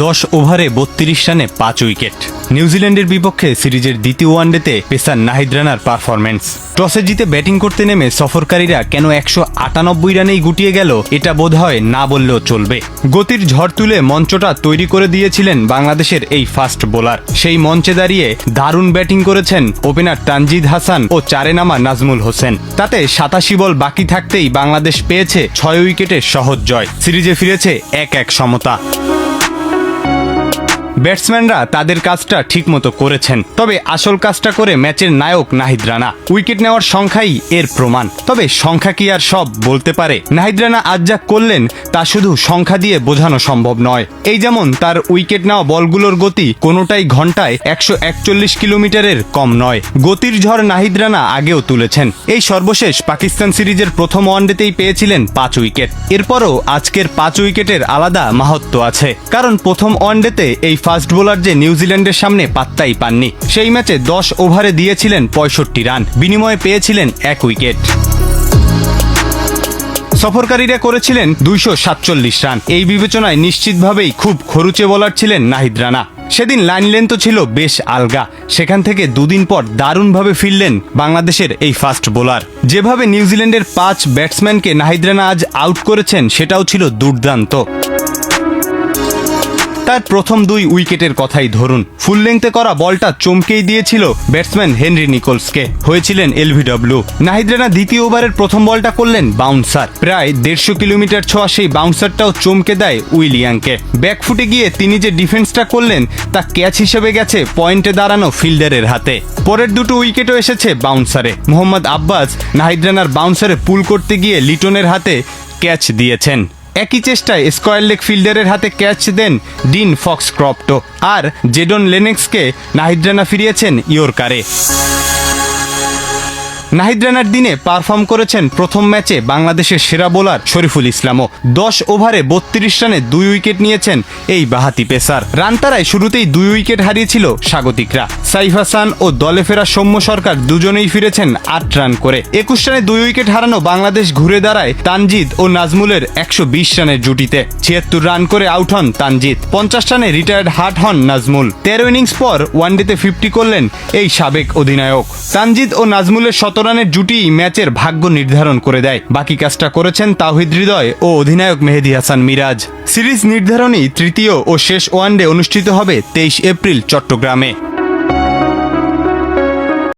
10 ওভারে 32 রানে 5 উইকেট। নিউজিল্যান্ডের বিপক্ষে সিরিজের দ্বিতীয় ওয়ানডেতে পেসার নাহিদ রানার পারফরম্যান্স। টসে জিতে ব্যাটিং করতে নেমে সফরকারীরা কেন 198 রানেই গুটিয়ে গেল এটা বোধহয় না বললেও চলবে। গতির ঝড় তুলে মঞ্চটা তৈরি করে দিয়েছিলেন বাংলাদেশের এই ফাস্ট বোলার। সেই মঞ্চে দাঁড়িয়ে দারুণ ব্যাটিং করেছেন ওপেনার তানজিদ হাসান ও চারে নামা নাজমুল হোসেন। তাতে 87 বল বাকি থাকতেই বাংলাদেশ পেয়েছে 6 উইকেটের সহজ জয়। সিরিজে ফিরেছে 1-1 সমতা। ব্যাটসম্যানরা তাদের কাজটা ঠিকমতো করেছেন, তবে আসল কাজটা করে ম্যাচের নায়ক নাহিদ রানা। উইকেট নেওয়ার সংখ্যাই এর প্রমাণ। তবে সংখ্যা কি আর সব বলতে পারে? নাহিদ রানা আজ যা করলেন তা শুধু সংখ্যা দিয়ে বোঝানো সম্ভব নয়। এই যেমন তার উইকেট নেওয়া বলগুলোর গতি কোনোটাই ঘন্টায় 141 কিলোমিটারের কম নয়। গতির ঝড় নাহিদ রানা আগেও তুলেছেন। এই সর্বশেষ পাকিস্তান সিরিজের প্রথম ওয়ানডেতেই পেয়েছিলেন 5 উইকেট। এরপরও আজকের 5 উইকেটের আলাদা মাহাত্ম্য আছে, কারণ প্রথম ওয়ানডেতে এই ফাস্ট বোলার যে নিউজিল্যান্ডের সামনে পাত্তাই পাননি। সেই ম্যাচে 10 ওভারে দিয়েছিলেন 65 রান, বিনিময়ে পেয়েছিলেন 1 উইকেট। সফরকারীরা করেছিলেন 247 রান। এই বিবেচনায় নিশ্চিতভাবেই খুব খরুচে বোলার ছিলেন নাহিদ রানা। সেদিন লাইন লেন্থ ছিল বেশ আলগা। সেখান থেকে দুদিন পর দারুণভাবে ফিরলেন বাংলাদেশের এই ফাস্ট বোলার। যেভাবে নিউজিল্যান্ডের 5 ব্যাটসম্যানকে নাহিদ রানা আজ আউট করেছেন সেটাও ছিল দুর্দান্ত। তার প্রথম 2 উইকেটের কথাই ধরুন। ফুল লেংথে করা বলটা চমকেই দিয়েছিল ব্যাটসম্যান হেনরি নিকোলসকে, হয়েছিলেন এলবিডব্লিউ। নাহিদ রানা দ্বিতীয় ওভারের প্রথম বলটা করলেন বাউন্সার। প্রায় 150 কিলোমিটার ছোঁয়া সেই বাউন্সারটাও চমকে দেয় উইলিয়ামকে। ব্যাকফুটে গিয়ে তিনি যে ডিফেন্সটা করলেন তা ক্যাচ হিসেবে গেছে পয়েন্টে দাঁড়ানো ফিল্ডারের হাতে। পরের 2 উইকেটও এসেছে বাউন্সারে। মোহাম্মদ আব্বাস নাহিদ রানার বাউন্সারে পুল করতে গিয়ে লিটনের হাতে ক্যাচ দিয়েছেন। একই চেষ্টায় স্কয়ার লেগ ফিল্ডারের হাতে ক্যাচ দেন ডিন ফক্সক্রফট, আর জেডন লেনেক্সকে নাহিদ রানা ফিরিয়েছেন ইয়র্কারে। নাহিদ রানার দিনে পারফর্ম করেছেন প্রথম ম্যাচে বাংলাদেশের সেরা বোলার শরীফুল ইসলামও। 10 ওভারে 32 রানে 2 উইকেট নিয়েছেন এই বাহাতি পেসার। রান তারায় শুরুতেই 2 উইকেট হারিয়েছিল স্বাগতিকরা। সাইফ হাসান ও দলে ফেরা সৌম্য সরকার দুজনেই ফিরেছেন 8 রান করে। 21 রানে 2 উইকেট হারানো বাংলাদেশ ঘুরে দাঁড়ায় তানজিদ ও নাজমুলের 120 রানের জুটিতে। 76 রান করে আউট হন তানজিদ। 50 রানে রিটায়ার্ড হার্ট হন নাজমুল। 13 ইনিংস পর ওয়ানডেতে 50 করলেন এই সাবেক অধিনায়ক। তানজিদ ও নাজমুলের 17 রানের জুটি ম্যাচের ভাগ্য নির্ধারণ করে দেয়। বাকি কাজটা করেছেন তাওহিদ হৃদয় ও অধিনায়ক মেহেদী হাসান মিরাজ। সিরিজ নির্ধারণী তৃতীয় ও শেষ ওয়ানডে অনুষ্ঠিত হবে 23 এপ্রিল চট্টগ্রামে।